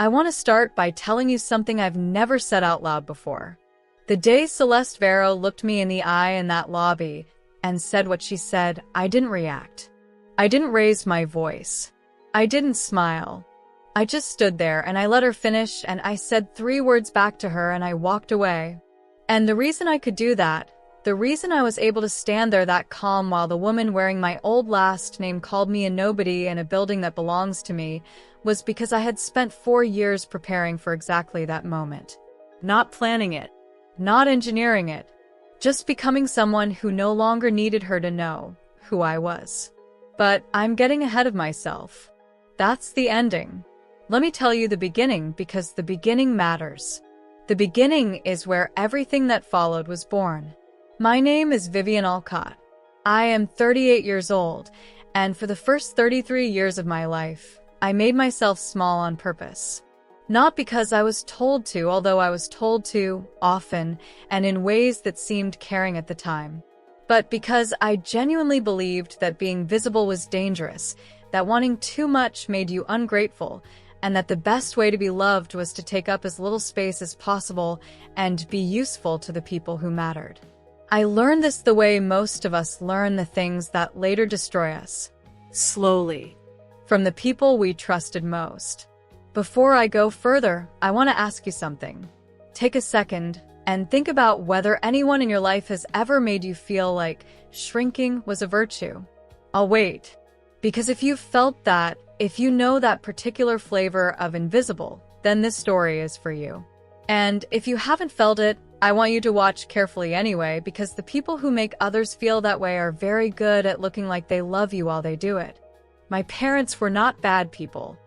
I want to start by telling you something I've never said out loud before. The day Celeste Vero looked me in the eye in that lobby and said what she said, I didn't react. I didn't raise my voice. I didn't smile. I just stood there and I let her finish and I said 3 words back to her and I walked away. And the reason I could do that, the reason I was able to stand there that calm while the woman wearing my old last name called me a nobody in a building that belongs to me, was because I had spent 4 years preparing for exactly that moment. Not planning it, not engineering it, just becoming someone who no longer needed her to know who I was. But I'm getting ahead of myself. That's the ending. Let me tell you the beginning, because the beginning matters. The beginning is where everything that followed was born. My name is Vivian Alcott. I am 38 years old, and for the first 33 years of my life, I made myself small on purpose. Not because I was told to, although I was told to, often, and in ways that seemed caring at the time, but because I genuinely believed that being visible was dangerous, that wanting too much made you ungrateful, and that the best way to be loved was to take up as little space as possible and be useful to the people who mattered. I learned this the way most of us learn the things that later destroy us. Slowly. From the people we trusted most. Before I go further, I want to ask you something. Take a second and think about whether anyone in your life has ever made you feel like shrinking was a virtue. I'll wait. Because if you've felt that, if you know that particular flavor of invisible, then this story is for you. And if you haven't felt it, I want you to watch carefully anyway, because the people who make others feel that way are very good at looking like they love you while they do it. My parents were not bad people.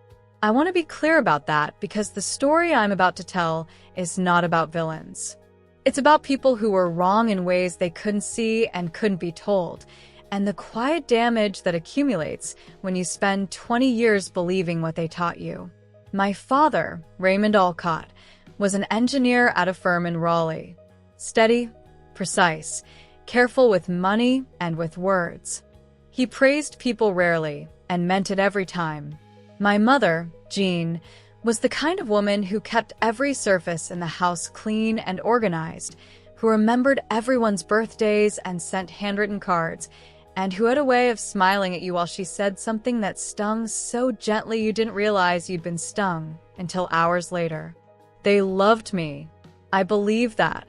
I want to be clear about that, because the story I'm about to tell is not about villains. It's about people who were wrong in ways they couldn't see and couldn't be told, and the quiet damage that accumulates when you spend 20 years believing what they taught you. My father, Raymond Alcott, was an engineer at a firm in Raleigh. Steady, precise, careful with money and with words. He praised people rarely and meant it every time. My mother, Jean, was the kind of woman who kept every surface in the house clean and organized, who remembered everyone's birthdays and sent handwritten cards, and who had a way of smiling at you while she said something that stung so gently you didn't realize you'd been stung until hours later. They loved me. I believe that.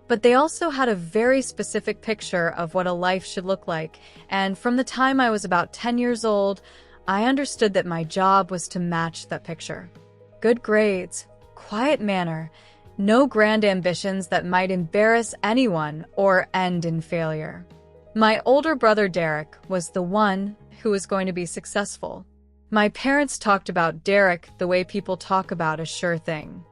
But they also had a very specific picture of what a life should look like, and from the time I was about 10 years old, I understood that my job was to match that picture. Good grades, quiet manner, no grand ambitions that might embarrass anyone or end in failure. My older brother Derek was the one who was going to be successful. My parents talked about Derek the way people talk about a sure thing.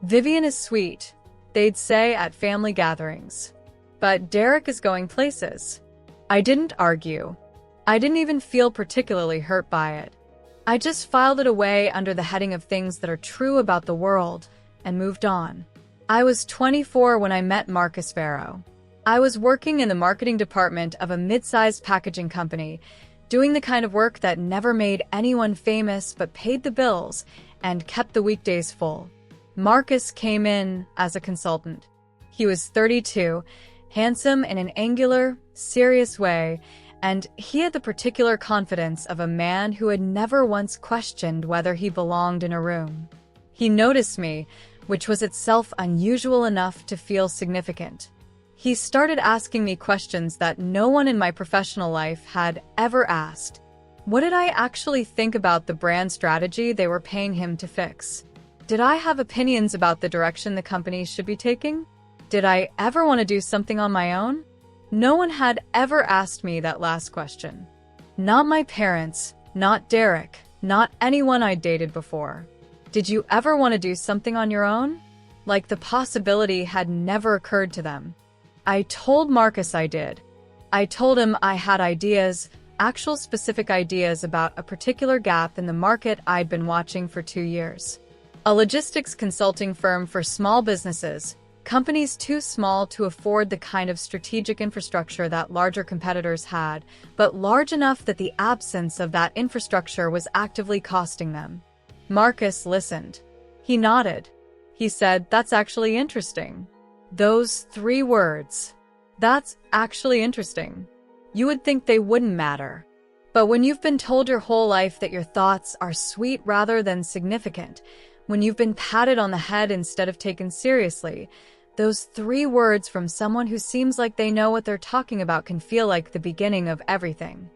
Vivian is sweet, they'd say at family gatherings. But Derek is going places. I didn't argue. I didn't even feel particularly hurt by it. I just filed it away under the heading of things that are true about the world and moved on. I was 24 when I met Marcus Vero. I was working in the marketing department of a mid-sized packaging company, doing the kind of work that never made anyone famous but paid the bills and kept the weekdays full. Marcus came in as a consultant. He was 32, handsome in an angular, serious way, and he had the particular confidence of a man who had never once questioned whether he belonged in a room. He noticed me, which was itself unusual enough to feel significant. He started asking me questions that no one in my professional life had ever asked. What did I actually think about the brand strategy they were paying him to fix? Did I have opinions about the direction the company should be taking? Did I ever want to do something on my own? No one had ever asked me that last question. Not my parents, not Derek, not anyone I dated before. Did you ever want to do something on your own? Like the possibility had never occurred to them. I told Marcus I did. I told him I had ideas, actual specific ideas about a particular gap in the market I'd been watching for 2 years. A logistics consulting firm for small businesses, companies too small to afford the kind of strategic infrastructure that larger competitors had, but large enough that the absence of that infrastructure was actively costing them. Marcus listened. He nodded. He said, "That's actually interesting." Those 3 words. That's actually interesting. You would think they wouldn't matter. But when you've been told your whole life that your thoughts are sweet rather than significant, when you've been patted on the head instead of taken seriously, those 3 words from someone who seems like they know what they're talking about can feel like the beginning of everything.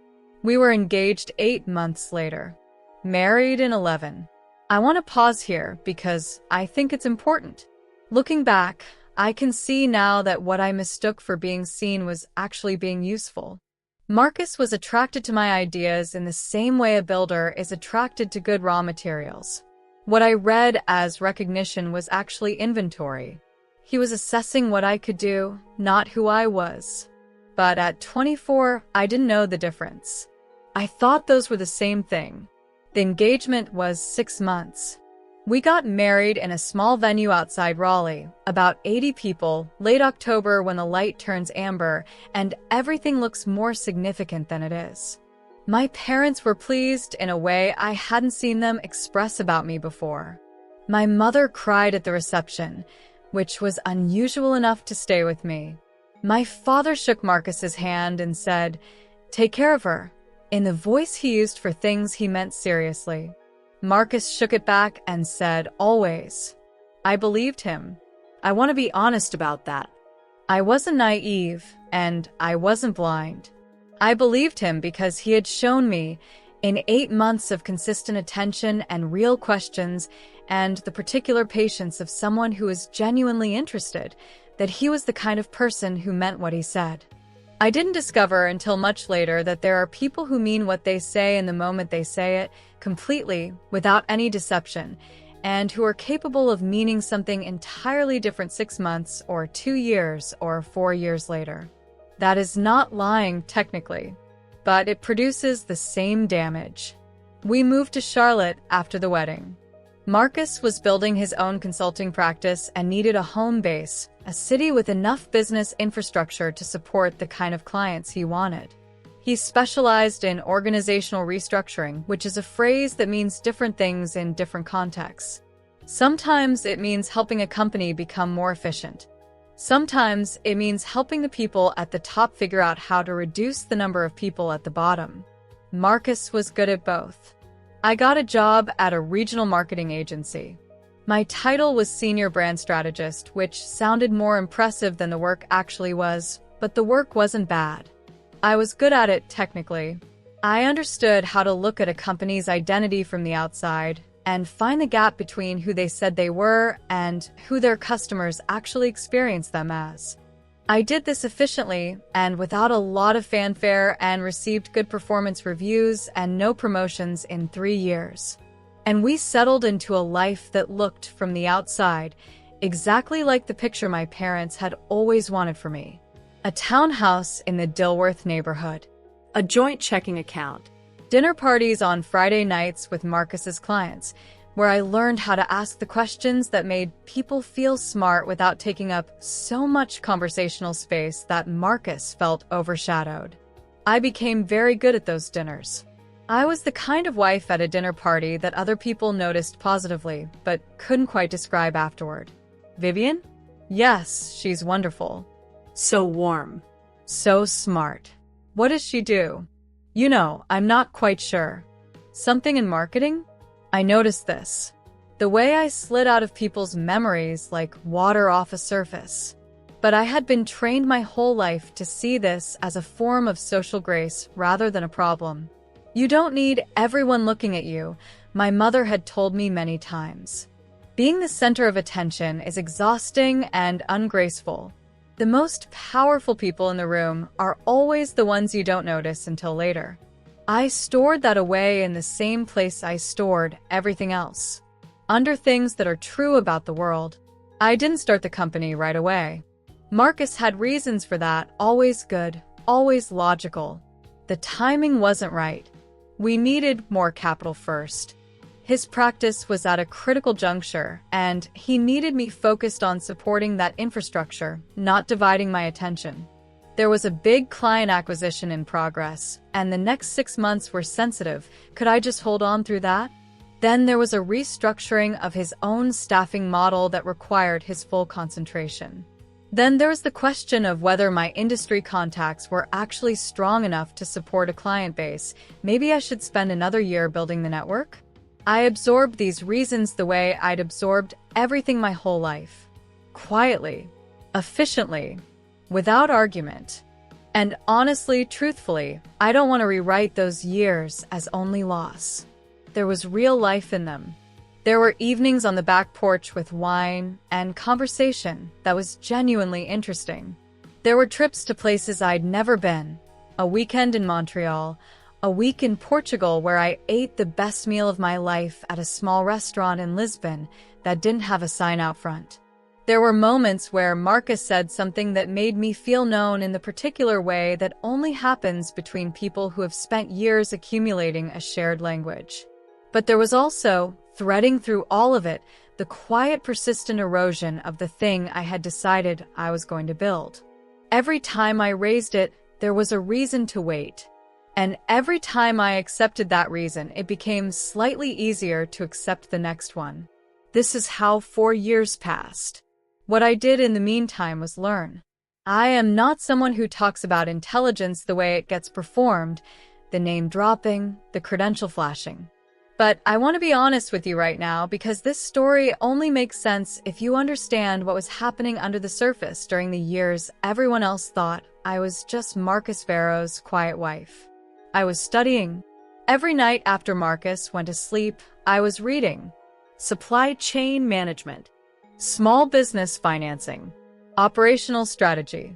We were engaged 8 months later, married in 11. I want to pause here because I think it's important. Looking back, I can see now that what I mistook for being seen was actually being useful. Marcus was attracted to my ideas in the same way a builder is attracted to good raw materials. What I read as recognition was actually inventory. He was assessing what I could do, not who I was. But at 24, I didn't know the difference. I thought those were the same thing. The engagement was 6 months. We got married in a small venue outside Raleigh, about 80 people, late October when the light turns amber and everything looks more significant than it is. My parents were pleased in a way I hadn't seen them express about me before. My mother cried at the reception, which was unusual enough to stay with me. My father shook Marcus's hand and said, "Take care of her," in the voice he used for things he meant seriously. Marcus shook it back and said, "Always." I believed him. I want to be honest about that. I wasn't naive, and I wasn't blind. I believed him because he had shown me, in 8 months of consistent attention and real questions, and the particular patience of someone who was genuinely interested, that he was the kind of person who meant what he said. I didn't discover until much later that there are people who mean what they say in the moment they say it, completely, without any deception, and who are capable of meaning something entirely different 6 months or 2 years or 4 years later. That is not lying, technically, but it produces the same damage. We moved to Charlotte after the wedding. Marcus was building his own consulting practice and needed a home base, a city with enough business infrastructure to support the kind of clients he wanted. He specialized in organizational restructuring, which is a phrase that means different things in different contexts. Sometimes it means helping a company become more efficient. Sometimes it means helping the people at the top figure out how to reduce the number of people at the bottom. Marcus was good at both. I got a job at a regional marketing agency. My title was Senior Brand Strategist, which sounded more impressive than the work actually was, but the work wasn't bad. I was good at it technically. I understood how to look at a company's identity from the outside and find the gap between who they said they were and who their customers actually experienced them as. I did this efficiently and without a lot of fanfare and received good performance reviews and no promotions in 3 years. And we settled into a life that looked, from the outside, exactly like the picture my parents had always wanted for me. A townhouse in the Dilworth neighborhood. A joint checking account. Dinner parties on Friday nights with Marcus's clients, where I learned how to ask the questions that made people feel smart without taking up so much conversational space that Marcus felt overshadowed. I became very good at those dinners. I was the kind of wife at a dinner party that other people noticed positively, but couldn't quite describe afterward. Vivian? Yes, she's wonderful. So warm. So smart. What does she do? You know, I'm not quite sure. Something in marketing? I noticed this. The way I slid out of people's memories like water off a surface. But I had been trained my whole life to see this as a form of social grace rather than a problem. You don't need everyone looking at you, my mother had told me many times. Being the center of attention is exhausting and ungraceful. The most powerful people in the room are always the ones you don't notice until later. I stored that away in the same place I stored everything else. Under things that are true about the world. I didn't start the company right away. Marcus had reasons for that, always good, always logical. The timing wasn't right. We needed more capital first. His practice was at a critical juncture, and he needed me focused on supporting that infrastructure, not dividing my attention. There was a big client acquisition in progress, and the next 6 months were sensitive. Could I just hold on through that? Then there was a restructuring of his own staffing model that required his full concentration. Then there was the question of whether my industry contacts were actually strong enough to support a client base. Maybe I should spend another year building the network? I absorbed these reasons the way I'd absorbed everything my whole life. Quietly, efficiently, without argument. And honestly, truthfully, I don't want to rewrite those years as only loss. There was real life in them. There were evenings on the back porch with wine and conversation that was genuinely interesting. There were trips to places I'd never been, a weekend in Montreal, a week in Portugal where I ate the best meal of my life at a small restaurant in Lisbon that didn't have a sign out front. There were moments where Marcus said something that made me feel known in the particular way that only happens between people who have spent years accumulating a shared language. But there was also, threading through all of it, the quiet, persistent erosion of the thing I had decided I was going to build. Every time I raised it, there was a reason to wait. And every time I accepted that reason, it became slightly easier to accept the next one. This is how 4 years passed. What I did in the meantime was learn. I am not someone who talks about intelligence the way it gets performed, the name dropping, the credential flashing. But I want to be honest with you right now because this story only makes sense if you understand what was happening under the surface during the years everyone else thought I was just Marcus Vero's quiet wife. I was studying. Every night after Marcus went to sleep, I was reading. Supply chain management, small business financing, operational strategy.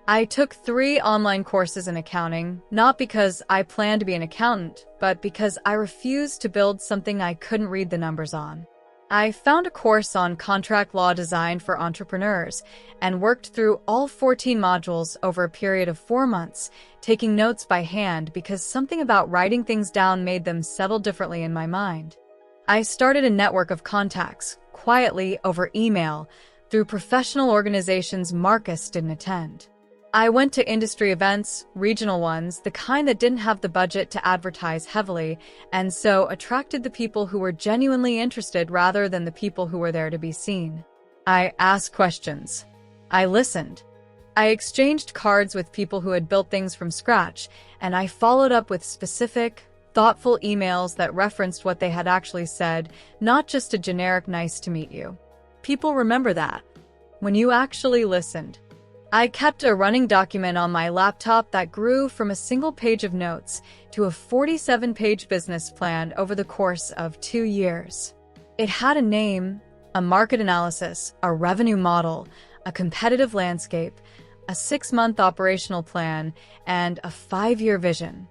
I took 3 online courses in accounting, not because I planned to be an accountant, but because I refused to build something I couldn't read the numbers on. I found a course on contract law designed for entrepreneurs and worked through all 14 modules over a period of 4 months, taking notes by hand because something about writing things down made them settle differently in my mind. I started a network of contacts, quietly over email, through professional organizations Marcus didn't attend. I went to industry events, regional ones, the kind that didn't have the budget to advertise heavily, and so attracted the people who were genuinely interested rather than the people who were there to be seen. I asked questions. I listened. I exchanged cards with people who had built things from scratch, and I followed up with specific, thoughtful emails that referenced what they had actually said, not just a generic nice to meet you. People remember that. When you actually listened. I kept a running document on my laptop that grew from a single page of notes to a 47-page business plan over the course of 2 years. It had a name, a market analysis, a revenue model, a competitive landscape, a 6-month operational plan, and a 5-year vision.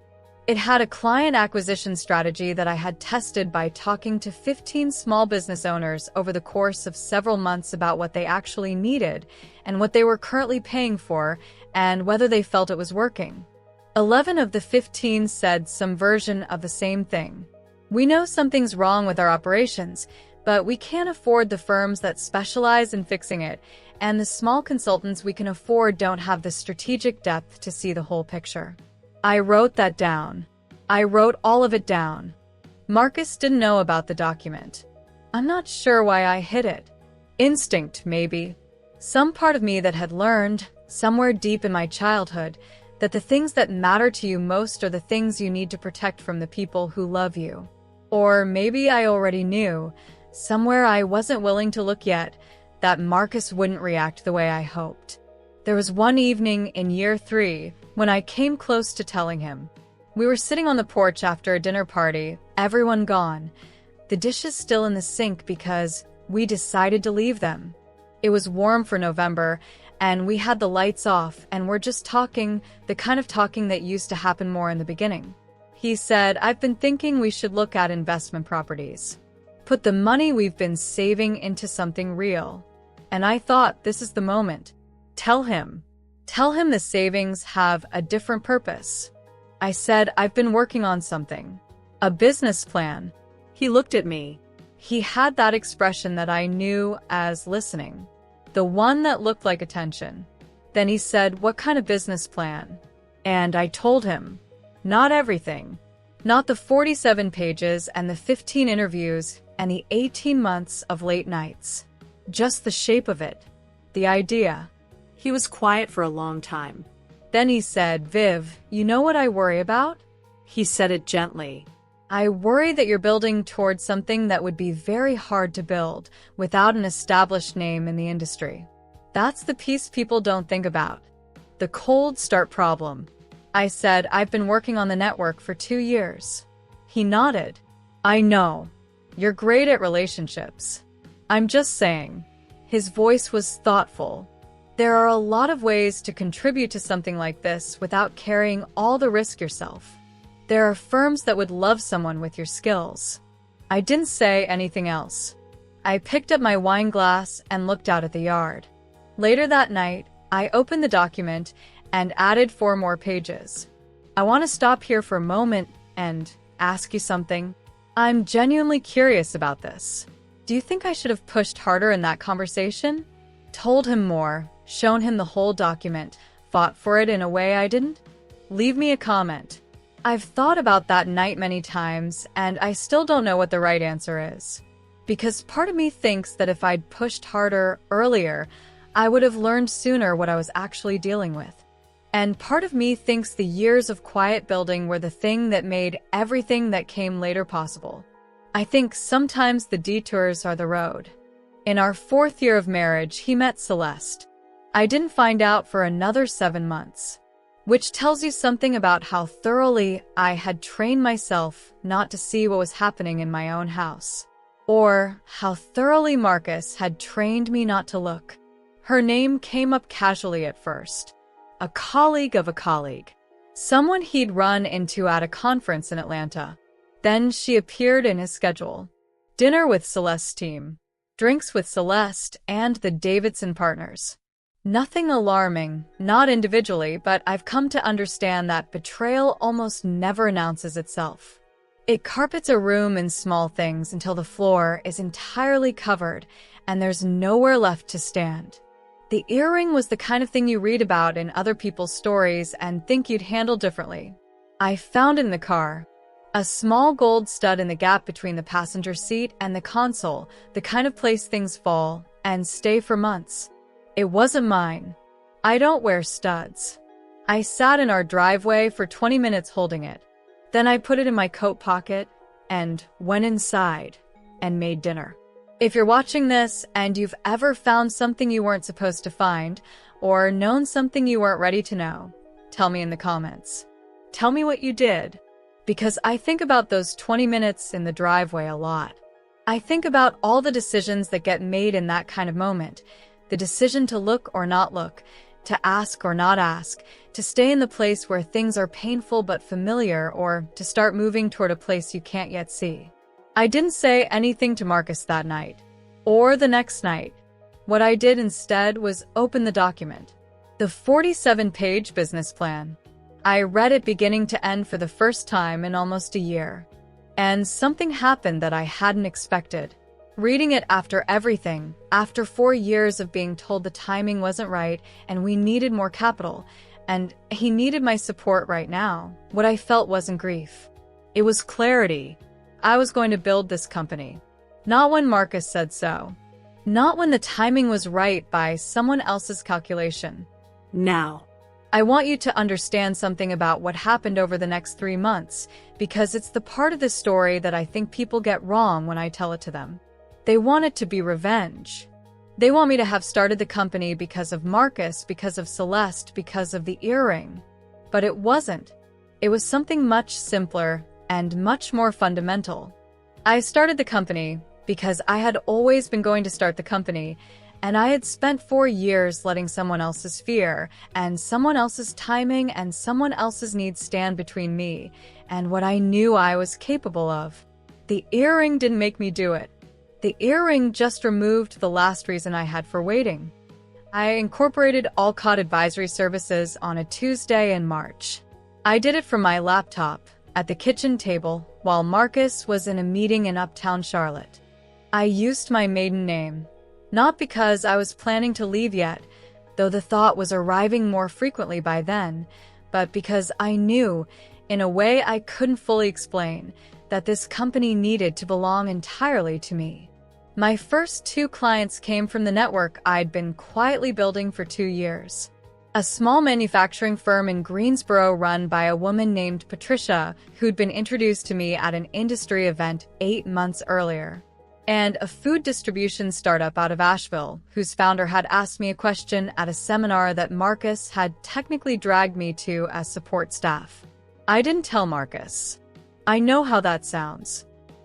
It had a client acquisition strategy that I had tested by talking to 15 small business owners over the course of several months about what they actually needed and what they were currently paying for and whether they felt it was working. 11 of the 15 said some version of the same thing. We know something's wrong with our operations, but we can't afford the firms that specialize in fixing it, and the small consultants we can afford don't have the strategic depth to see the whole picture. I wrote that down. I wrote all of it down. Marcus didn't know about the document. I'm not sure why I hid it. Instinct, maybe. Some part of me that had learned, somewhere deep in my childhood, that the things that matter to you most are the things you need to protect from the people who love you. Or maybe I already knew, somewhere I wasn't willing to look yet, that Marcus wouldn't react the way I hoped. There was one evening in year 3 when I came close to telling him. We were sitting on the porch after a dinner party, everyone gone, the dishes still in the sink because we decided to leave them. It was warm for November, and we had the lights off and were just talking, the kind of talking that used to happen more in the beginning. He said, "I've been thinking we should look at investment properties. Put the money we've been saving into something real." And I thought, this is the moment. Tell him the savings have a different purpose. I said, "I've been working on something. A business plan." He looked at me. He had that expression that I knew as listening. The one that looked like attention. Then he said, "What kind of business plan?" And I told him, "Not everything. Not the 47 pages and the 15 interviews and the 18 months of late nights. Just the shape of it. The idea. He was quiet for a long time. Then he said, "Viv, you know what I worry about?" He said it gently. "I worry that you're building towards something that would be very hard to build without an established name in the industry. That's the piece people don't think about. The cold start problem." I said, "I've been working on the network for 2 years." He nodded. "I know. You're great at relationships. I'm just saying." His voice was thoughtful. "There are a lot of ways to contribute to something like this without carrying all the risk yourself. There are firms that would love someone with your skills." I didn't say anything else. I picked up my wine glass and looked out at the yard. Later that night, I opened the document and added 4 more pages. "I want to stop here for a moment and ask you something. I'm genuinely curious about this. Do you think I should have pushed harder in that conversation? Told him more, shown him the whole document, fought for it in a way I didn't? Leave me a comment." I've thought about that night many times, and I still don't know what the right answer is. Because part of me thinks that if I'd pushed harder earlier, I would have learned sooner what I was actually dealing with. And part of me thinks the years of quiet building were the thing that made everything that came later possible. I think sometimes the detours are the road. In our 4th year of marriage, he met Celeste. I didn't find out for another 7 months, which tells you something about how thoroughly I had trained myself not to see what was happening in my own house, or how thoroughly Marcus had trained me not to look. Her name came up casually at first. A colleague of a colleague. Someone he'd run into at a conference in Atlanta. Then she appeared in his schedule. Dinner with Celeste's team. Drinks with Celeste and the Davidson partners. Nothing alarming, not individually, but I've come to understand that betrayal almost never announces itself. It carpets a room in small things until the floor is entirely covered and there's nowhere left to stand. The earring was the kind of thing you read about in other people's stories and think you'd handle differently. I found it in the car. A small gold stud in the gap between the passenger seat and the console, the kind of place things fall and stay for months. It wasn't mine. I don't wear studs. I sat in our driveway for 20 minutes holding it. Then I put it in my coat pocket and went inside and made dinner. If you're watching this and you've ever found something you weren't supposed to find, or known something you weren't ready to know, tell me in the comments. Tell me what you did, because I think about those 20 minutes in the driveway a lot. I think about all the decisions that get made in that kind of moment, the decision to look or not look, to ask or not ask, to stay in the place where things are painful but familiar, or to start moving toward a place you can't yet see. I didn't say anything to Marcus that night, or the next night. What I did instead was open the document. The 47-page business plan. I read it beginning to end for the first time in almost a year. And something happened that I hadn't expected. Reading it after everything, after 4 years of being told the timing wasn't right and we needed more capital, and he needed my support right now, what I felt wasn't grief. It was clarity. I was going to build this company. Not when Marcus said so. Not when the timing was right by someone else's calculation. Now. I want you to understand something about what happened over the next 3 months, because it's the part of the story that I think people get wrong when I tell it to them. They want it to be revenge. They want me to have started the company because of Marcus, because of Celeste, because of the earring. But it wasn't. It was something much simpler and much more fundamental. I started the company because I had always been going to start the company, and I had spent 4 years letting someone else's fear and someone else's timing and someone else's needs stand between me and what I knew I was capable of. The earring didn't make me do it. The earring just removed the last reason I had for waiting. I incorporated Alcott Advisory Services on a Tuesday in March. I did it from my laptop, at the kitchen table, while Marcus was in a meeting in Uptown Charlotte. I used my maiden name, not because I was planning to leave yet, though the thought was arriving more frequently by then, but because I knew in a way I couldn't fully explain, that this company needed to belong entirely to me. My first 2 clients came from the network I'd been quietly building for 2 years. A small manufacturing firm in Greensboro run by a woman named Patricia, who'd been introduced to me at an industry event 8 months earlier. And a food distribution startup out of Asheville, whose founder had asked me a question at a seminar that Marcus had technically dragged me to as support staff. I didn't tell Marcus. I know how that sounds.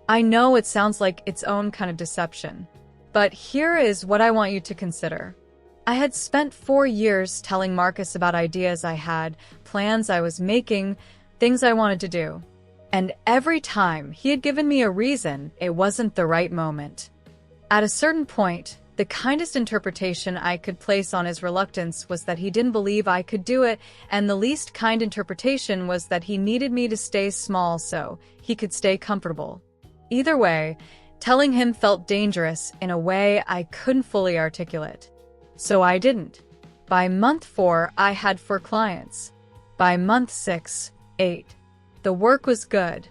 I know it sounds like its own kind of deception. But here is what I want you to consider. I had spent 4 years telling Marcus about ideas I had, plans I was making, things I wanted to do. And every time he had given me a reason, it wasn't the right moment. At a certain point, the kindest interpretation I could place on his reluctance was that he didn't believe I could do it, and the least kind interpretation was that he needed me to stay small so he could stay comfortable. Either way, telling him felt dangerous in a way I couldn't fully articulate. So I didn't. By month 4, I had 4 clients. By month 6, 8. The work was good.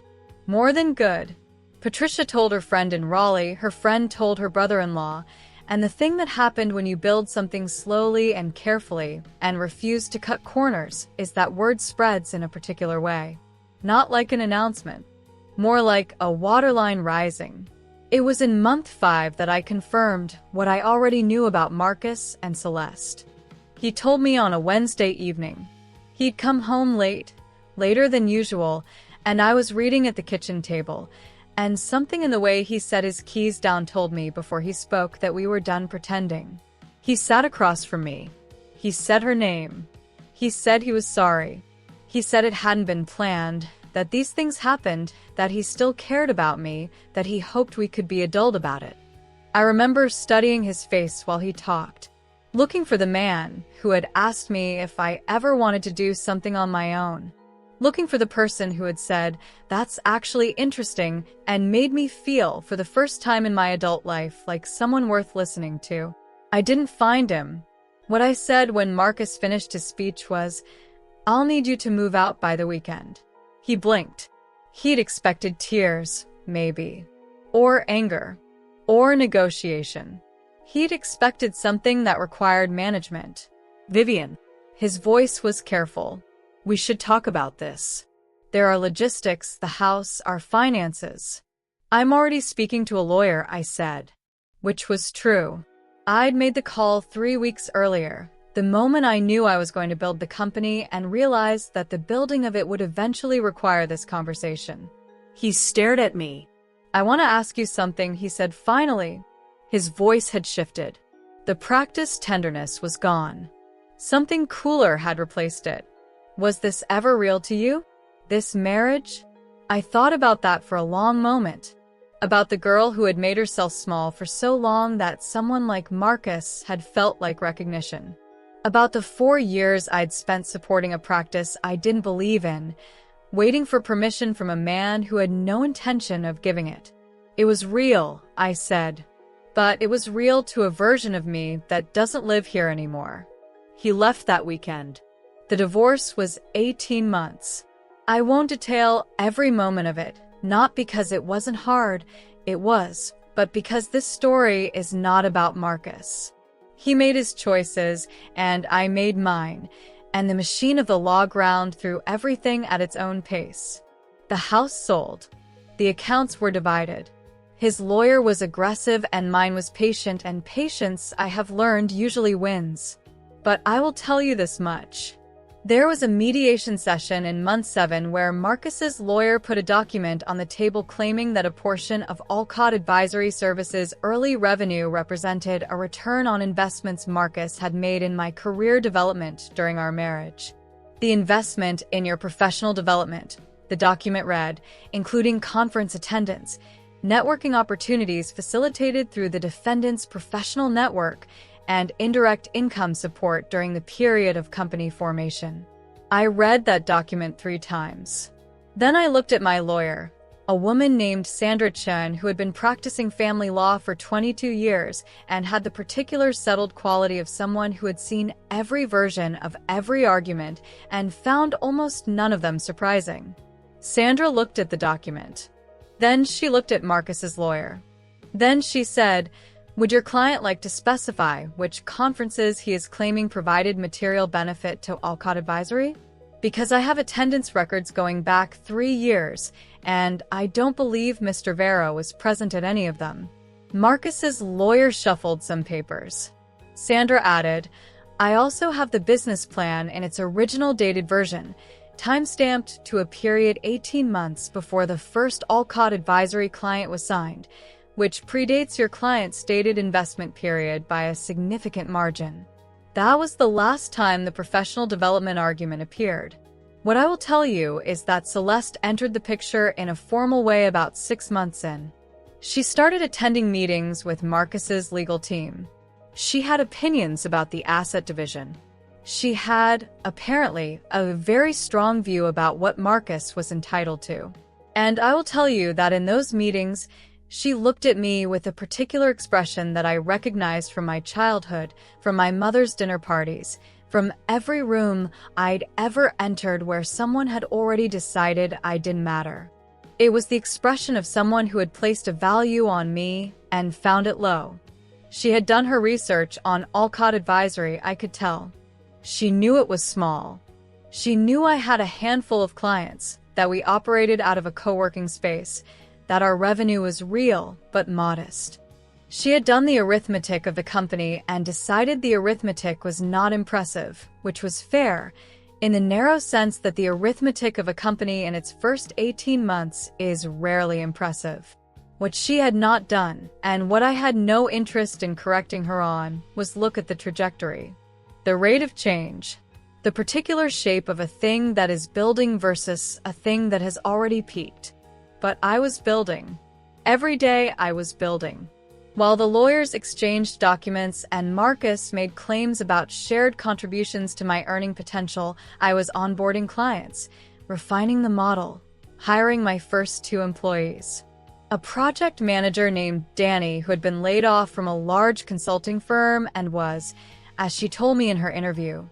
More than good. Patricia told her friend in Raleigh, her friend told her brother-in-law, and the thing that happened when you build something slowly and carefully and refuse to cut corners is that word spreads in a particular way. Not like an announcement. More like a waterline rising. It was in month 5 that I confirmed what I already knew about Marcus and Celeste. He told me on a Wednesday evening. He'd come home late, later than usual, and I was reading at the kitchen table, and something in the way he set his keys down told me before he spoke that we were done pretending. He sat across from me. He said her name. He said he was sorry. He said it hadn't been planned, that these things happened, that he still cared about me, that he hoped we could be adult about it. I remember studying his face while he talked, looking for the man who had asked me if I ever wanted to do something on my own. Looking for the person who had said, "That's actually interesting," and made me feel, for the first time in my adult life, like someone worth listening to. I didn't find him. What I said when Marcus finished his speech was, "I'll need you to move out by the weekend." He blinked. He'd expected tears, maybe. Or anger. Or negotiation. He'd expected something that required management. Vivian. His voice was careful. "We should talk about this. There are logistics, the house, our finances." "I'm already speaking to a lawyer," I said. Which was true. I'd made the call 3 weeks earlier, the moment I knew I was going to build the company and realized that the building of it would eventually require this conversation. He stared at me. "I want to ask you something," he said finally. His voice had shifted. The practiced tenderness was gone. Something cooler had replaced it. "Was this ever real to you? This marriage?" I thought about that for a long moment. About the girl who had made herself small for so long that someone like Marcus had felt like recognition. About the 4 years I'd spent supporting a practice I didn't believe in, waiting for permission from a man who had no intention of giving it. It was real, I said. But it was real to a version of me that doesn't live here anymore. He left that weekend. The divorce was 18 months. I won't detail every moment of it, not because it wasn't hard, it was, but because this story is not about Marcus. He made his choices, and I made mine, and the machine of the law ground through everything at its own pace. The house sold. The accounts were divided. His lawyer was aggressive and mine was patient, and patience, I have learned, usually wins. But I will tell you this much. There was a mediation session in month 7 where Marcus's lawyer put a document on the table claiming that a portion of Alcott Advisory Services' early revenue represented a return on investments Marcus had made in my career development during our marriage. "The investment in your professional development," the document read, "including conference attendance, networking opportunities facilitated through the defendant's professional network, and indirect income support during the period of company formation." I read that document 3 times. Then I looked at my lawyer. a woman named Sandra Chen who had been practicing family law for 22 years and had the particular settled quality of someone who had seen every version of every argument and found almost none of them surprising. Sandra looked at the document. Then she looked at Marcus's lawyer. Then she said, "Would your client like to specify which conferences he is claiming provided material benefit to Alcott Advisory? Because I have attendance records going back 3 years, and I don't believe Mr. Vera was present at any of them." Marcus's lawyer shuffled some papers. Sandra added, "I also have the business plan in its original dated version, time-stamped to a period 18 months before the first Alcott Advisory client was signed, which predates your client's stated investment period by a significant margin." That was the last time the professional development argument appeared. What I will tell you is that Celeste entered the picture in a formal way about 6 months in. She started attending meetings with Marcus's legal team. She had opinions about the asset division. She had, apparently, a very strong view about what Marcus was entitled to. And I will tell you that in those meetings, she looked at me with a particular expression that I recognized from my childhood, from my mother's dinner parties, from every room I'd ever entered where someone had already decided I didn't matter. It was the expression of someone who had placed a value on me and found it low. She had done her research on Alcott Advisory, I could tell. She knew it was small. She knew I had a handful of clients, that we operated out of a co-working space, that our revenue was real but modest. She had done the arithmetic of the company and decided the arithmetic was not impressive, which was fair, in the narrow sense that the arithmetic of a company in its first 18 months is rarely impressive. What she had not done, and what I had no interest in correcting her on, was look at the trajectory. The rate of change. The particular shape of a thing that is building versus a thing that has already peaked. But I was building. Every day I was building. While the lawyers exchanged documents and Marcus made claims about shared contributions to my earning potential, I was onboarding clients, refining the model, hiring my first 2 employees. A project manager named Danny, who had been laid off from a large consulting firm and was, as she told me in her interview,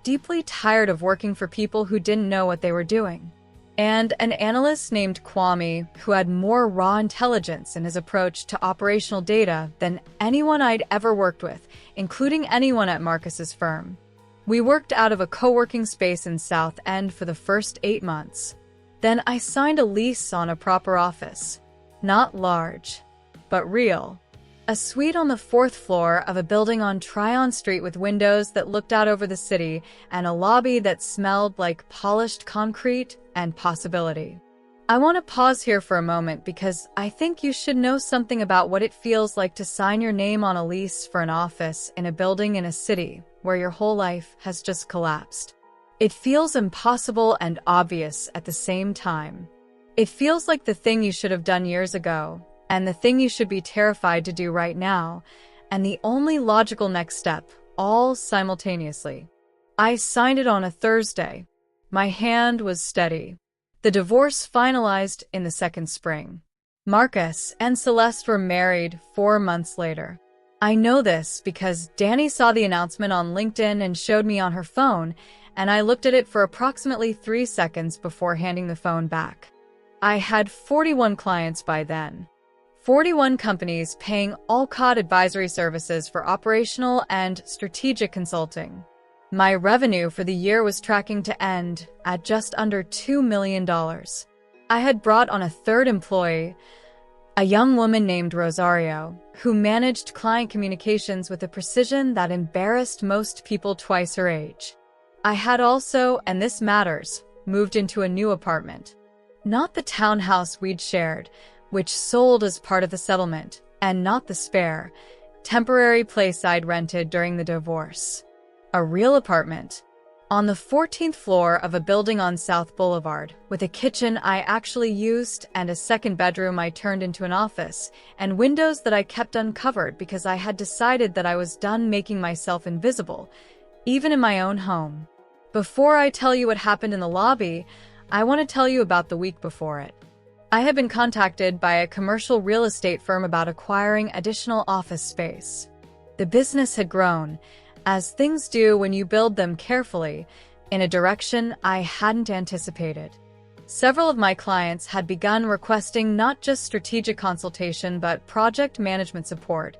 deeply tired of working for people who didn't know what they were doing. And an analyst named Kwame, who had more raw intelligence in his approach to operational data than anyone I'd ever worked with, including anyone at Marcus's firm. We worked out of a co-working space in South End for the first 8 months. Then I signed a lease on a proper office. Not large, but real. A suite on the 4th floor of a building on Tryon Street with windows that looked out over the city and a lobby that smelled like polished concrete and possibility. I want to pause here for a moment because I think you should know something about what it feels like to sign your name on a lease for an office in a building in a city where your whole life has just collapsed. It feels impossible and obvious at the same time. It feels like the thing you should have done years ago, and the thing you should be terrified to do right now, and the only logical next step, all simultaneously. I signed it on a Thursday. My hand was steady. The divorce finalized in the 2nd spring. Marcus and Celeste were married 4 months later. I know this because Danny saw the announcement on LinkedIn and showed me on her phone, and I looked at it for approximately 3 seconds before handing the phone back. I had 41 clients by then. 41 companies paying Alcott Advisory services for operational and strategic consulting. My revenue for the year was tracking to end at just under $2 million. I had brought on a 3rd employee, a young woman named Rosario, who managed client communications with a precision that embarrassed most people twice her age. I had also, and this matters, moved into a new apartment. Not the townhouse we'd shared, which sold as part of the settlement, and not the spare, temporary place I'd rented during the divorce. A real apartment. On the 14th floor of a building on South Boulevard, with a kitchen I actually used and a 2nd bedroom I turned into an office, and windows that I kept uncovered because I had decided that I was done making myself invisible, even in my own home. Before I tell you what happened in the lobby, I want to tell you about the week before it. I had been contacted by a commercial real estate firm about acquiring additional office space. The business had grown, as things do when you build them carefully, in a direction I hadn't anticipated. Several of my clients had begun requesting not just strategic consultation but project management support,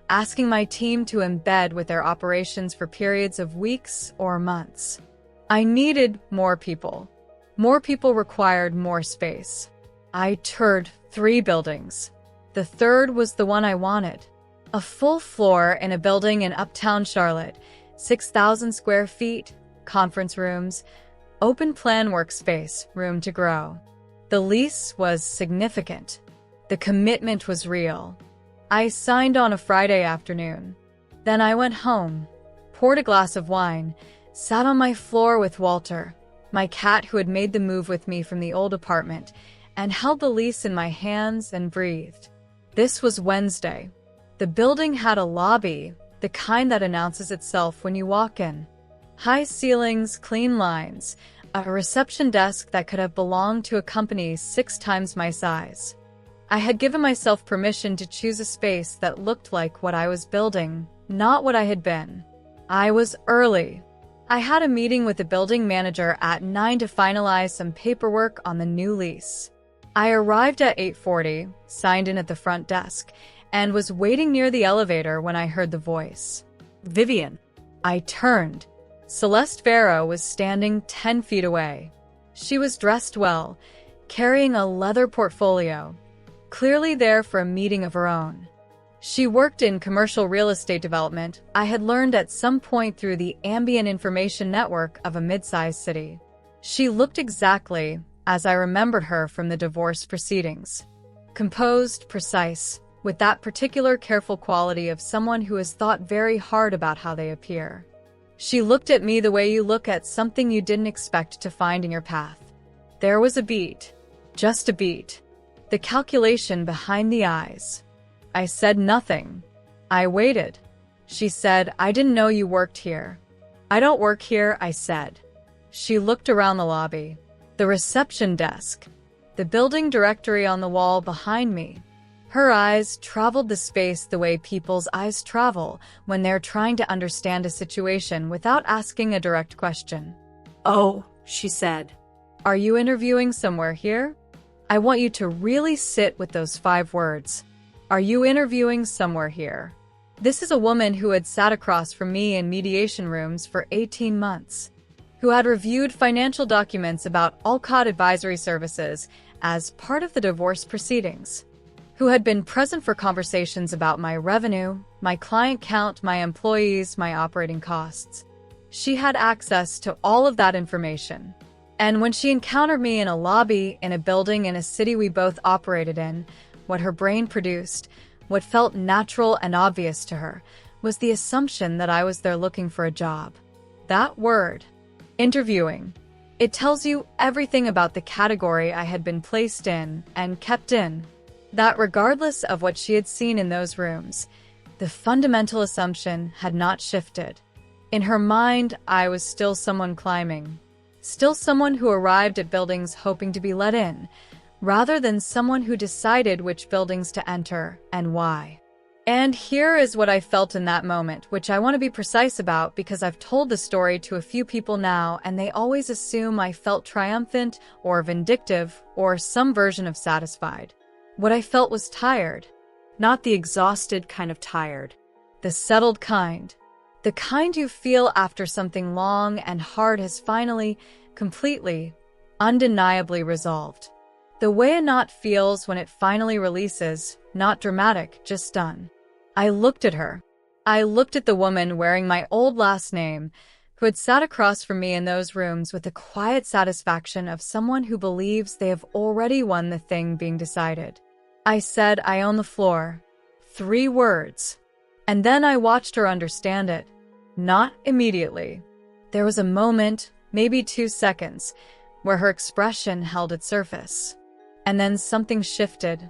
asking my team to embed with their operations for periods of weeks or months. I needed more people. More people required more space. I toured 3 buildings. The third was the one I wanted. A full floor in a building in uptown Charlotte, 6,000 square feet, conference rooms, open plan workspace, room to grow. The lease was significant. The commitment was real. I signed on a Friday afternoon. Then I went home, poured a glass of wine, sat on my floor with Walter, my cat who had made the move with me from the old apartment, and held the lease in my hands and breathed. This was Wednesday. The building had a lobby, the kind that announces itself when you walk in. High ceilings, clean lines, a reception desk that could have belonged to a company 6 times my size. I had given myself permission to choose a space that looked like what I was building, not what I had been. I was early. I had a meeting with the building manager at 9 to finalize some paperwork on the new lease. I arrived at 8:40, signed in at the front desk, and was waiting near the elevator when I heard the voice. Vivian. I turned. Celeste Vera was standing 10 feet away. She was dressed well, carrying a leather portfolio, clearly there for a meeting of her own. She worked in commercial real estate development, I had learned at some point through the ambient information network of a mid-sized city. She looked exactly as I remembered her from the divorce proceedings. Composed, precise, with that particular careful quality of someone who has thought very hard about how they appear. She looked at me the way you look at something you didn't expect to find in your path. There was a beat. Just a beat. The calculation behind the eyes. I said nothing. I waited. She said, "I didn't know you worked here." "I don't work here," I said. She looked around the lobby. The reception desk. The building directory on the wall behind me. Her eyes traveled the space the way people's eyes travel when they're trying to understand a situation without asking a direct question. "Oh," she said. "Are you interviewing somewhere here?" I want you to really sit with those 5 words. Are you interviewing somewhere here? This is a woman who had sat across from me in mediation rooms for 18 months, who had reviewed financial documents about Alcott Advisory Services as part of the divorce proceedings, who had been present for conversations about my revenue, my client count, my employees, my operating costs. She had access to all of that information. And when she encountered me in a lobby, in a building, in a city we both operated in, what her brain produced, what felt natural and obvious to her, was the assumption that I was there looking for a job. That word, interviewing, it tells you everything about the category I had been placed in and kept in. That regardless of what she had seen in those rooms, the fundamental assumption had not shifted. In her mind, I was still someone climbing. Still someone who arrived at buildings hoping to be let in, rather than someone who decided which buildings to enter and why. And here is what I felt in that moment, which I want to be precise about because I've told the story to a few people now and they always assume I felt triumphant or vindictive or some version of satisfied. What I felt was tired. Not the exhausted kind of tired. The settled kind. The kind you feel after something long and hard has finally, completely, undeniably resolved. The way a knot feels when it finally releases, not dramatic, just done. I looked at her. I looked at the woman wearing my old last name, who had sat across from me in those rooms with the quiet satisfaction of someone who believes they have already won the thing being decided. I said, "I own the floor." 3 words. And then I watched her understand it. Not immediately. There was a moment, maybe 2 seconds, where her expression held its surface. And then something shifted.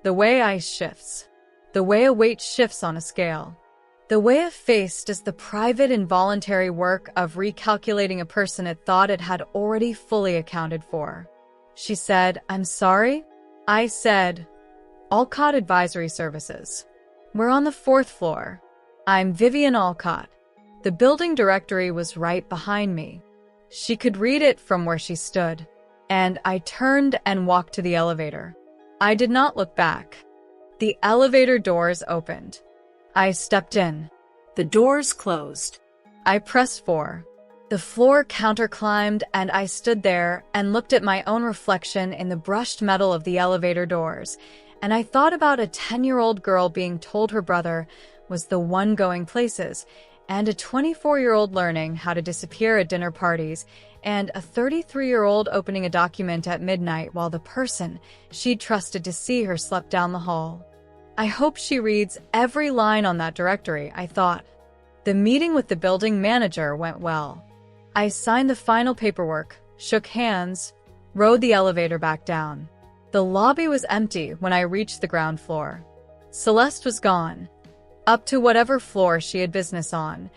The way ice shifts. The way a weight shifts on a scale. The way a face does the private involuntary work of recalculating a person it thought it had already fully accounted for. She said, "I'm sorry?" I said, Alcott Advisory Services. We're on the 4th floor. I'm Vivian Alcott. The building directory was right behind me. She could read it from where she stood, and I turned and walked to the elevator. I did not look back. The elevator doors opened. I stepped in. The doors closed. I pressed 4. The floor counterclimbed, and I stood there and looked at my own reflection in the brushed metal of the elevator doors, and I thought about a 10-year-old girl being told her brother was the one going places, and a 24-year-old learning how to disappear at dinner parties, and a 33-year-old opening a document at midnight while the person she'd trusted to see her slept down the hall. I hope she reads every line on that directory, I thought. The meeting with the building manager went well. I signed the final paperwork, shook hands, rode the elevator back down. The lobby was empty when I reached the ground floor. Celeste was gone, up to whatever floor she had business on,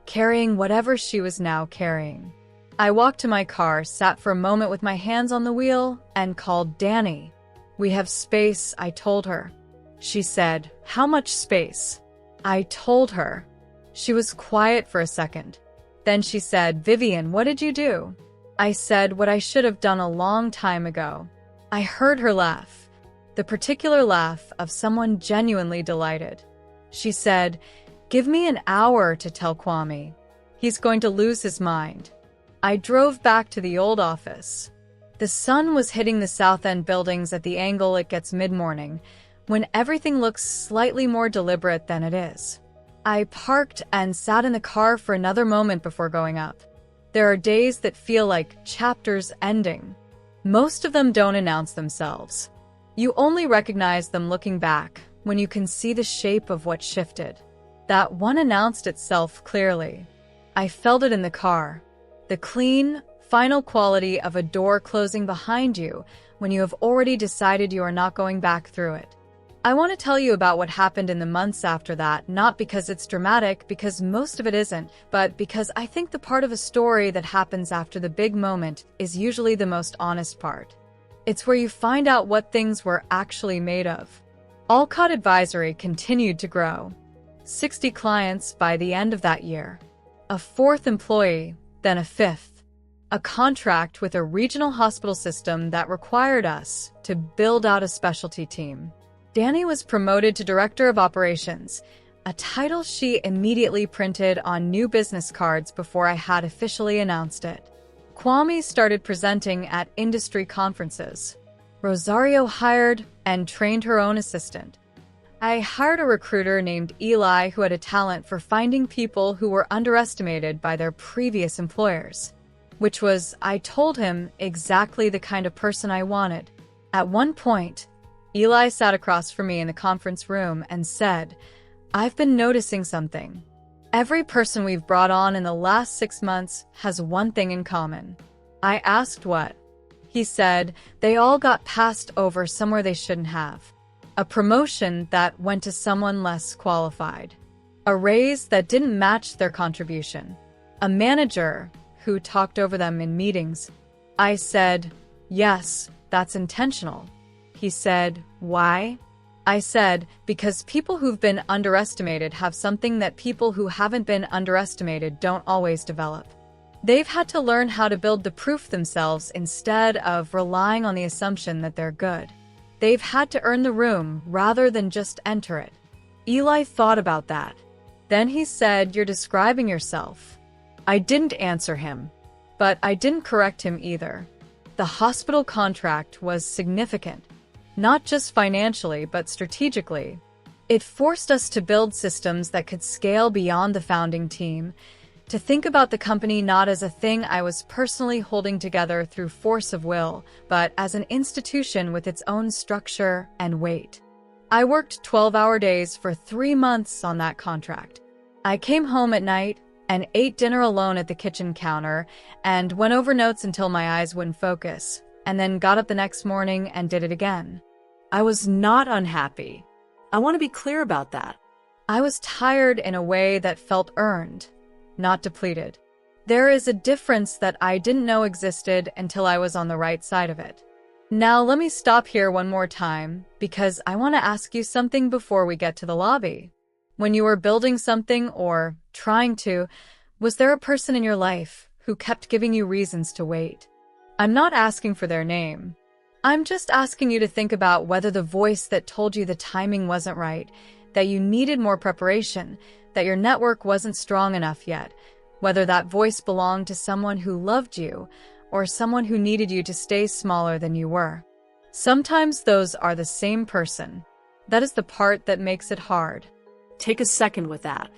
carrying whatever she was now carrying. I walked to my car, sat for a moment with my hands on the wheel, and called Danny. We have space, I told her. She said, how much space? I told her. She was quiet for a second. Then she said, Vivian, what did you do? I said what I should have done a long time ago. I heard her laugh, the particular laugh of someone genuinely delighted. She said, give me an hour to tell Kwame. He's going to lose his mind. I drove back to the old office. The sun was hitting the South End buildings at the angle it gets mid-morning, when everything looks slightly more deliberate than it is. I parked and sat in the car for another moment before going up. There are days that feel like chapters ending. Most of them don't announce themselves. You only recognize them looking back when you can see the shape of what shifted. That one announced itself clearly. I felt it in the car. The clean, final quality of a door closing behind you when you have already decided you are not going back through it. I want to tell you about what happened in the months after that, not because it's dramatic, because most of it isn't, but because I think the part of a story that happens after the big moment is usually the most honest part. It's where you find out what things were actually made of. Alcott Advisory continued to grow. 60 clients by the end of that year. A 4th employee, then a 5th. A contract with a regional hospital system that required us to build out a specialty team. Danny was promoted to Director of Operations, a title she immediately printed on new business cards before I had officially announced it. Kwame started presenting at industry conferences. Rosario hired and trained her own assistant. I hired a recruiter named Eli who had a talent for finding people who were underestimated by their previous employers, which was, I told him, exactly the kind of person I wanted. At one point, Eli sat across from me in the conference room and said, I've been noticing something. Every person we've brought on in the last 6 months has one thing in common. I asked what. He said, they all got passed over somewhere they shouldn't have. A promotion that went to someone less qualified. A raise that didn't match their contribution. A manager who talked over them in meetings. I said, yes, that's intentional. He said, why? I said, because people who've been underestimated have something that people who haven't been underestimated don't always develop. They've had to learn how to build the proof themselves instead of relying on the assumption that they're good. They've had to earn the room rather than just enter it. Eli thought about that. Then he said, you're describing yourself. I didn't answer him, but I didn't correct him either. The hospital contract was significant. Not just financially, but strategically. It forced us to build systems that could scale beyond the founding team, to think about the company not as a thing I was personally holding together through force of will, but as an institution with its own structure and weight. I worked 12-hour days for 3 months on that contract. I came home at night and ate dinner alone at the kitchen counter and went over notes until my eyes wouldn't focus, and then got up the next morning and did it again. I was not unhappy. I want to be clear about that. I was tired in a way that felt earned, not depleted. There is a difference that I didn't know existed until I was on the right side of it. Now let me stop here one more time, because I want to ask you something before we get to the lobby. When you were building something or trying to, was there a person in your life who kept giving you reasons to wait? I'm not asking for their name. I'm just asking you to think about whether the voice that told you the timing wasn't right, that you needed more preparation, that your network wasn't strong enough yet, whether that voice belonged to someone who loved you or someone who needed you to stay smaller than you were. Sometimes those are the same person. That is the part that makes it hard. Take a second with that.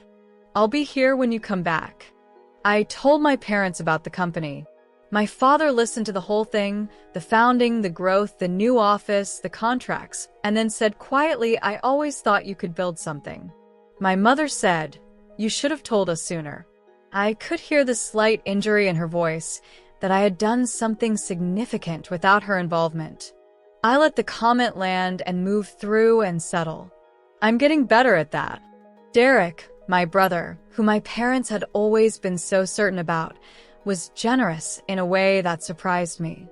I'll be here when you come back. I told my parents about the company. My father listened to the whole thing, the founding, the growth, the new office, the contracts, and then said quietly, "I always thought you could build something." My mother said, "You should have told us sooner." I could hear the slight injury in her voice, that I had done something significant without her involvement. I let the comment land and move through and settle. I'm getting better at that. Derek, my brother, who my parents had always been so certain about, was generous in a way that surprised me.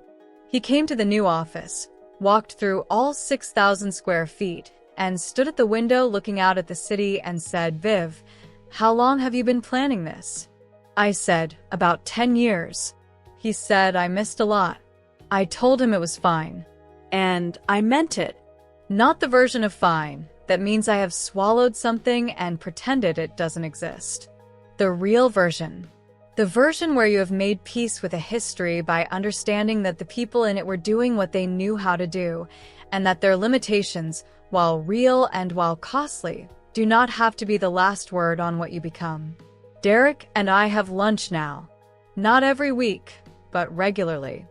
He came to the new office, walked through all 6,000 square feet, and stood at the window looking out at the city and said, "Viv, how long have you been planning this?" I said, "About 10 years. He said, "I missed a lot." I told him it was fine. And I meant it. Not the version of fine that means I have swallowed something and pretended it doesn't exist. The real version. The version where you have made peace with a history by understanding that the people in it were doing what they knew how to do, and that their limitations, while real and while costly, do not have to be the last word on what you become. Derek and I have lunch now. Not every week, but regularly.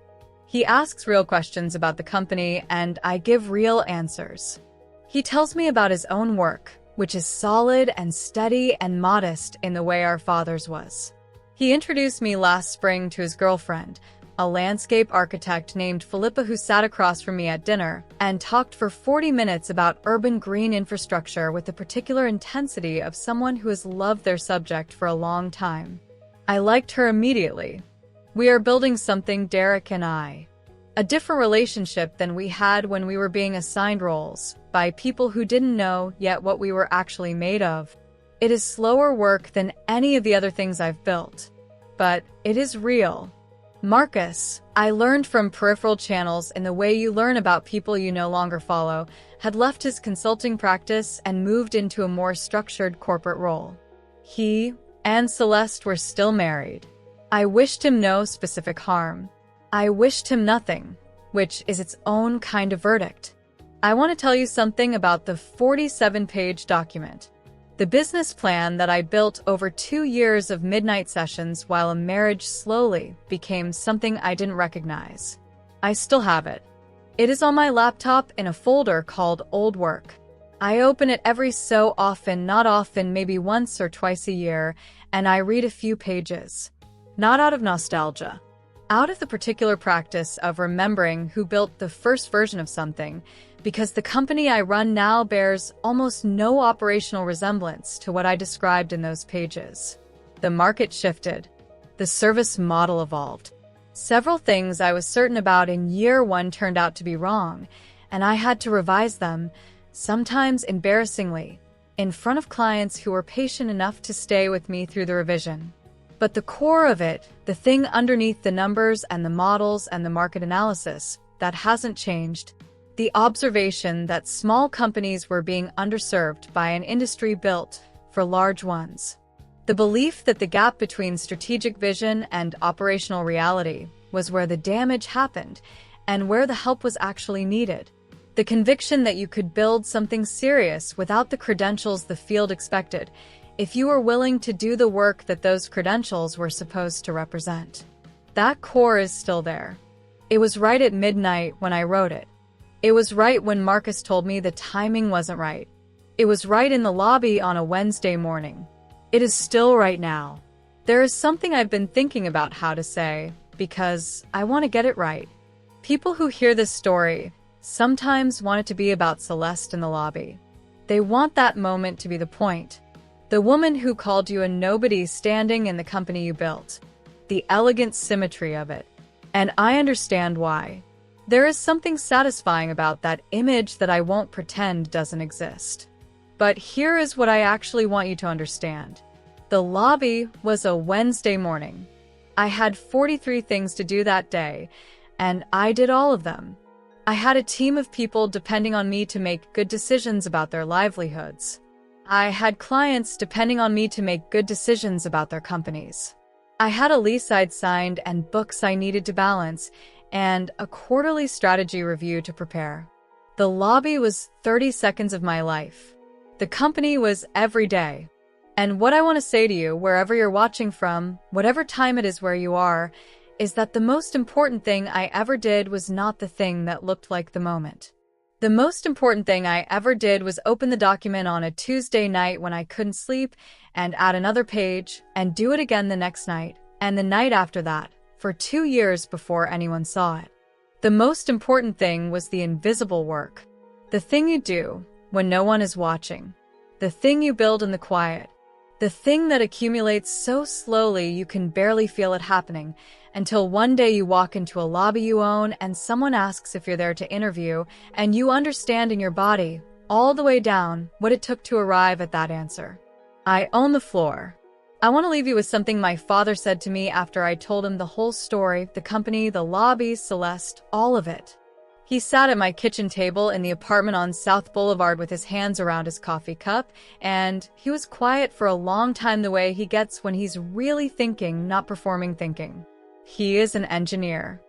He asks real questions about the company, and I give real answers. He tells me about his own work, which is solid and steady and modest in the way our father's was. He introduced me last spring to his girlfriend, a landscape architect named Philippa, who sat across from me at dinner and talked for 40 minutes about urban green infrastructure with the particular intensity of someone who has loved their subject for a long time. I liked her immediately. We are building something, Derek and I. A different relationship than we had when we were being assigned roles by people who didn't know yet what we were actually made of. It is slower work than any of the other things I've built, but it is real. Marcus, I learned from peripheral channels in the way you learn about people you no longer follow, had left his consulting practice and moved into a more structured corporate role. He and Celeste were still married. I wished him no specific harm. I wished him nothing, which is its own kind of verdict. I want to tell you something about the 47-page document. The business plan that I built over 2 years of midnight sessions while a marriage slowly became something I didn't recognize. I still have it. It is on my laptop in a folder called Old Work. I open it every so often, not often, maybe once or twice a year, and I read a few pages. Not out of nostalgia. Out of the particular practice of remembering who built the first version of something, because the company I run now bears almost no operational resemblance to what I described in those pages. The market shifted. The service model evolved. Several things I was certain about in year one turned out to be wrong, and I had to revise them, sometimes embarrassingly, in front of clients who were patient enough to stay with me through the revision. But the core of it, the thing underneath the numbers and the models and the market analysis, that hasn't changed. The observation that small companies were being underserved by an industry built for large ones. The belief that the gap between strategic vision and operational reality was where the damage happened and where the help was actually needed. The conviction that you could build something serious without the credentials the field expected, if you were willing to do the work that those credentials were supposed to represent. That core is still there. It was right at midnight when I wrote it. It was right when Marcus told me the timing wasn't right. It was right in the lobby on a Wednesday morning. It is still right now. There is something I've been thinking about how to say, because I want to get it right. People who hear this story sometimes want it to be about Celeste in the lobby. They want that moment to be the point. The woman who called you a nobody standing in the company you built. The elegant symmetry of it. And I understand why. There is something satisfying about that image that I won't pretend doesn't exist. But here is what I actually want you to understand. The lobby was a Wednesday morning. I had 43 things to do that day, and I did all of them. I had a team of people depending on me to make good decisions about their livelihoods. I had clients depending on me to make good decisions about their companies. I had a lease I'd signed and books I needed to balance, and a quarterly strategy review to prepare. The lobby was 30 seconds of my life. The company was every day. And what I want to say to you, wherever you're watching from, whatever time it is where you are, is that the most important thing I ever did was not the thing that looked like the moment. The most important thing I ever did was open the document on a Tuesday night when I couldn't sleep and add another page and do it again the next night and the night after that for 2 years before anyone saw it. The most important thing was the invisible work. The thing you do when no one is watching. The thing you build in the quiet. The thing that accumulates so slowly you can barely feel it happening until one day you walk into a lobby you own and someone asks if you're there to interview and you understand in your body, all the way down, what it took to arrive at that answer. I own the floor. I want to leave you with something my father said to me after I told him the whole story, the company, the lobby, Celeste, all of it. He sat at my kitchen table in the apartment on South Boulevard with his hands around his coffee cup, and he was quiet for a long time the way he gets when he's really thinking, not performing thinking. He is an engineer.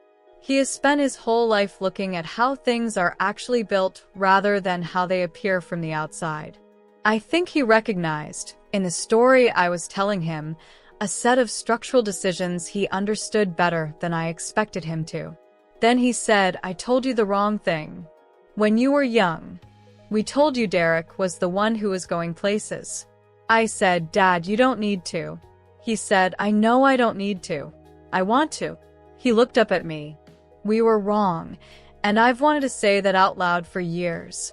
He has spent his whole life looking at how things are actually built rather than how they appear from the outside. I think he recognized, in the story I was telling him, a set of structural decisions he understood better than I expected him to. Then he said, I told you the wrong thing. When you were young, we told you Derek was the one who was going places. I said, Dad, you don't need to. He said, I know I don't need to. I want to. He looked up at me. We were wrong, and I've wanted to say that out loud for years.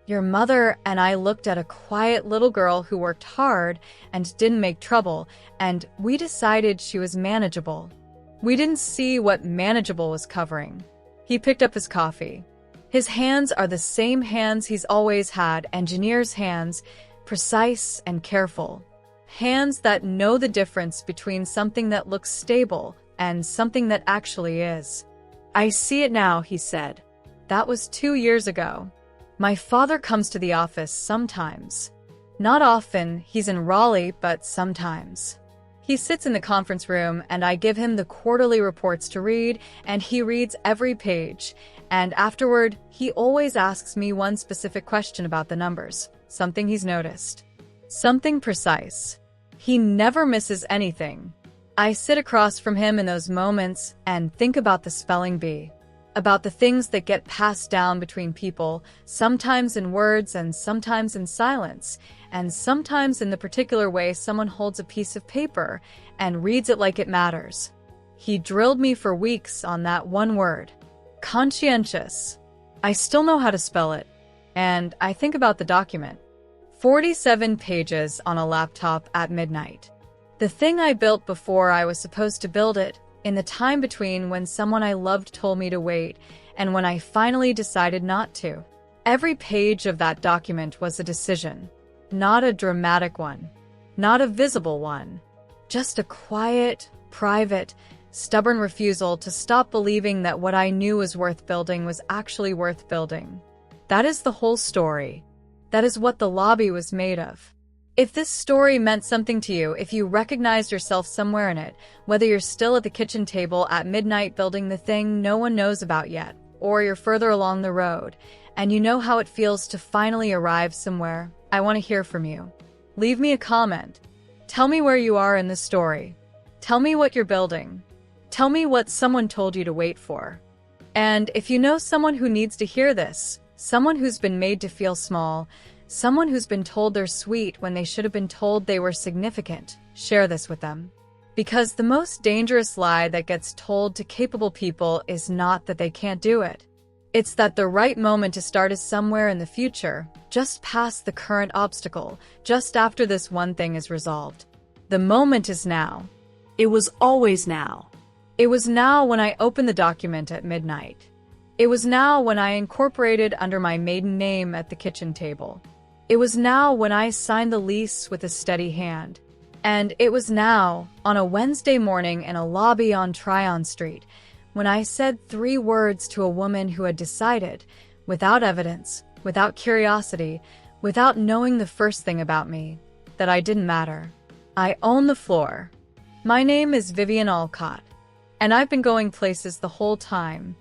Your mother and I looked at a quiet little girl who worked hard and didn't make trouble, and we decided she was manageable. We didn't see what manageable was covering. He picked up his coffee. His hands are the same hands he's always had, engineer's hands, precise and careful. Hands that know the difference between something that looks stable and something that actually is. I see it now, he said. That was 2 years ago. My father comes to the office sometimes. Not often, he's in Raleigh, but sometimes. He sits in the conference room and I give him the quarterly reports to read, and he reads every page. And afterward, he always asks me one specific question about the numbers, something he's noticed. Something precise. He never misses anything. I sit across from him in those moments and think about the spelling bee. About the things that get passed down between people, sometimes in words and sometimes in silence, and sometimes in the particular way someone holds a piece of paper and reads it like it matters. He drilled me for weeks on that one word. Conscientious. I still know how to spell it, and I think about the document. 47 pages on a laptop at midnight. The thing I built before I was supposed to build it, in the time between when someone I loved told me to wait and when I finally decided not to. Every page of that document was a decision. Not a dramatic one. Not a visible one. Just a quiet, private, stubborn refusal to stop believing that what I knew was worth building was actually worth building. That is the whole story. That is what the lobby was made of. If this story meant something to you, if you recognized yourself somewhere in it, whether you're still at the kitchen table at midnight building the thing no one knows about yet, or you're further along the road, and you know how it feels to finally arrive somewhere, I want to hear from you. Leave me a comment. Tell me where you are in this story. Tell me what you're building. Tell me what someone told you to wait for. And if you know someone who needs to hear this, someone who's been made to feel small, someone who's been told they're sweet when they should have been told they were significant, share this with them. Because the most dangerous lie that gets told to capable people is not that they can't do it. It's that the right moment to start is somewhere in the future, just past the current obstacle, just after this one thing is resolved. The moment is now. It was always now. It was now when I opened the document at midnight. It was now when I incorporated under my maiden name at the kitchen table. It was now when I signed the lease with a steady hand. And it was now, on a Wednesday morning in a lobby on Tryon Street, when I said 3 words to a woman who had decided, without evidence, without curiosity, without knowing the first thing about me, that I didn't matter. I own the floor. My name is Vivian Alcott, and I've been going places the whole time.